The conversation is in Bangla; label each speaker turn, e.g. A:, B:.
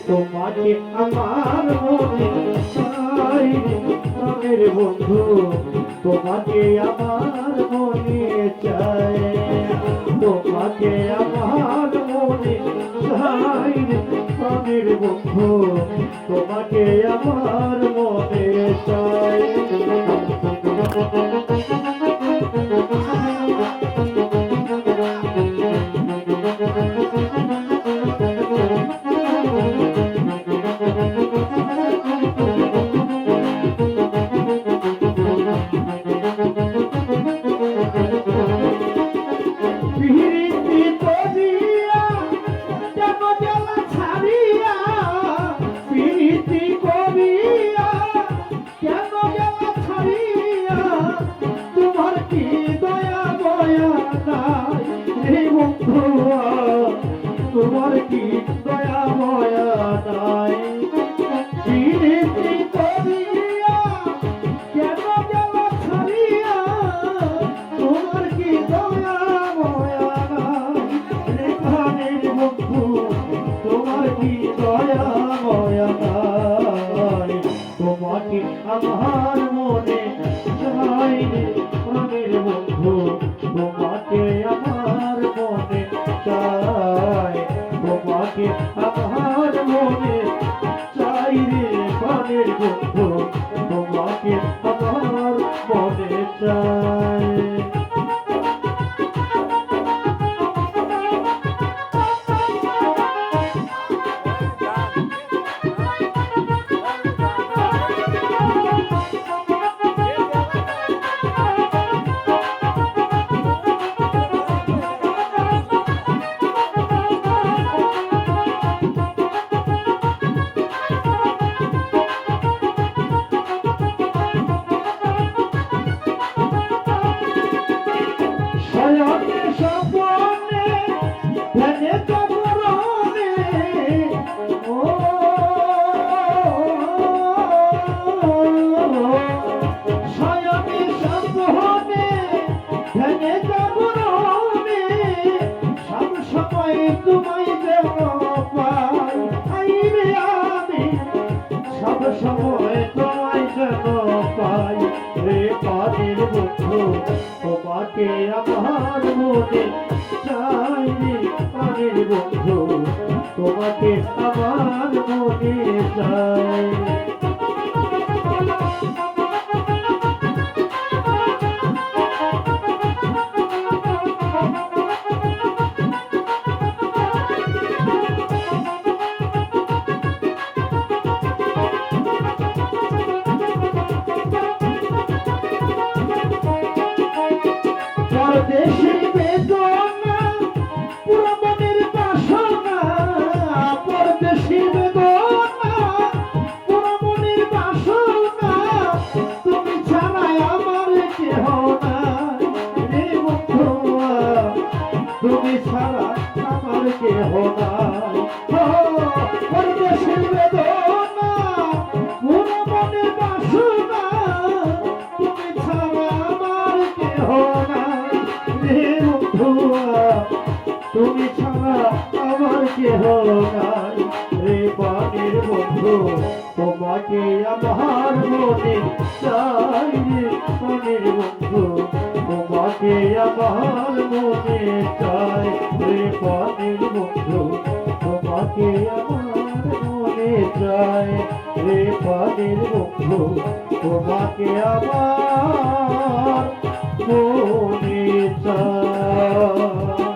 A: তোমাকে আমার মনে চাই প্রাণের বন্ধু, তোমাকে আমার মনে চাই, তোমাকে আমার মনে চাই প্রাণের বন্ধু, তোমাকে আমার মনে চাই। তোমার কি দয়া ময়া নাই, বিরতি করিয়া কেন গেল ছাড়িয়া, তোমার কি দয়া ময়া নাই রে প্রাণের বন্ধু, তোমার কি দয়া ময়া নাই। তোমাকে আমার মনে চাই রে প্রাণের বন্ধু, তোমাকে আমার মনে চাই, তোমাকে আমার মনে চাই রে প্রাণের বন্ধু, তোমাকে আমার মনে চাই। তোমায় যেন পাই, আইরে আমি সব সময় তোমায় যেন পাই রে প্রাণের বন্ধু, তোমাকে আমার মনে চাই রে প্রাণের বন্ধু, তোমাকে আমার মনে চাই। পরদেশের বেদনা পুরো মনের বাসনা, পরদেশের বেদনা পুরো মনের বাসনা, তুমি ছাড়াই আমার কেহ নাই রে বন্ধু, তুমি ছাড়া আমার কেহ নাই। পরদেশের বেদনা পুরো মনের বাসনা, তুমি ছাড়া আমার কেহ নাই রে বন্ধু, তুমি ছাড়া আমার কেহ নাই রে প্রাণের বন্ধু, তোমাকে আমার মনে চাই রে প্রাণের বন্ধু, তোমাকে আমার মনে চাই রে প্রাণের বন্ধু, তোমাকে আমার মনে চাই রে প্রাণের বন্ধু, তোমাকে আমার মনে চাই।